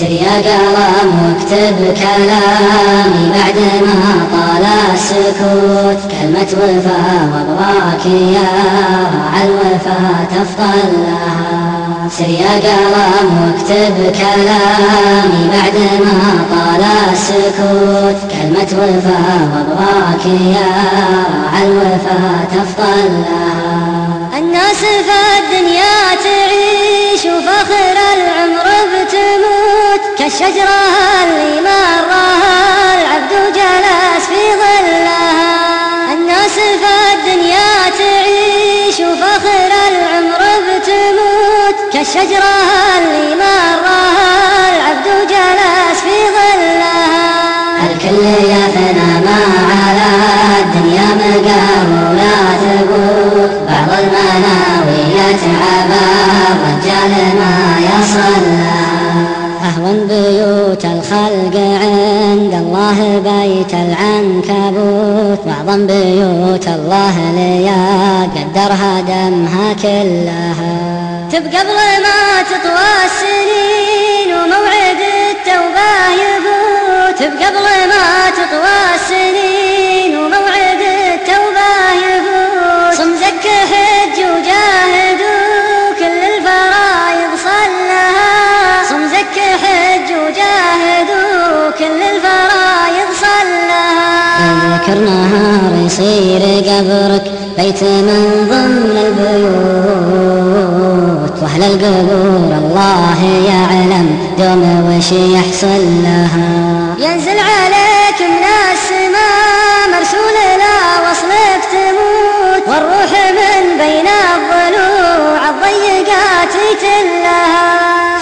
سر يا قلم واكتب كلامي بعد ما طال السكوت، كلمة وفا وابغاك يا راعى الوفا تفضل لها. سر يا قلم واكتب كلامي بعد ما طال السكوت، كلمة وفا وابغاك يا راعى الوفا تفضل لها. الناس في الدنيا تعيش وفخر العمر بتموت، كالشجرة اللي مرها العبد وجلس في ظلها. الناس في الدنيا تعيش وفخر العمر بتموت، كالشجرة اللي مرها العبد وجلس في ظلها. الكل يفنى ما على الدنيا مقام ولا ثبوت، بعض المناوي يتعب الرجال ما يصل لها. أهون بيوت الخلق عند الله بيت العنكبوت، وأعظم بيوت الله ليا قدرها دمها كلها. تبقى قبل ما تطوى السنين وموعد التوبة يفوت، تبقى قبل ما تطوى السنين وموعد التوبة يفوت. صم زك حج وجاهد وكل الفرايض صلها، صم زك حج وجاهد وكل الفرايض صلها. ذكر نهار يصير قبرك بيت من ضمن البيوت، واهل القبور الله يعلم دوم وش يحصل لها. ينزل عليك من السماء مرسول لا وصلك تموت، والروح من بين الضلوع الضيقات تلها.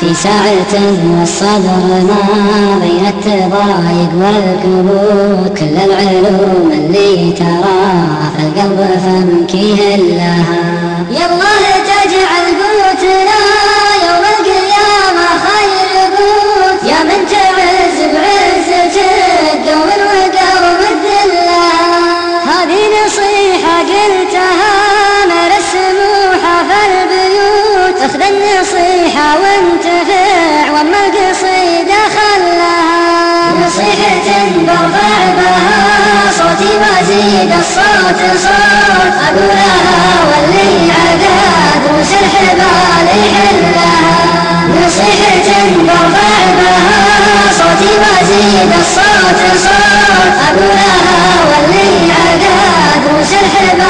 في ساعة والصبر ما بين التضايق والكبوت، كل العلوم اللي تراها في القلب فمكيه لها. يا الله تجعل قوتنا يوم القيامة خير قوت، يا من تعز بعزتك قوم وقوم الذلة. هذه نصيحة قلتها من السموحة في البيوت، اخذ النصيحة وانتفع واما القصيدة خلها. نصيحة برفع بها صوتي وازيد الصوت صوت، اقولها واللي عقاد روس الحبال يحلها. نصيحة برفع بها صوتي وازيد الصوت صوت، اقولها واللي عقاد روس الحبال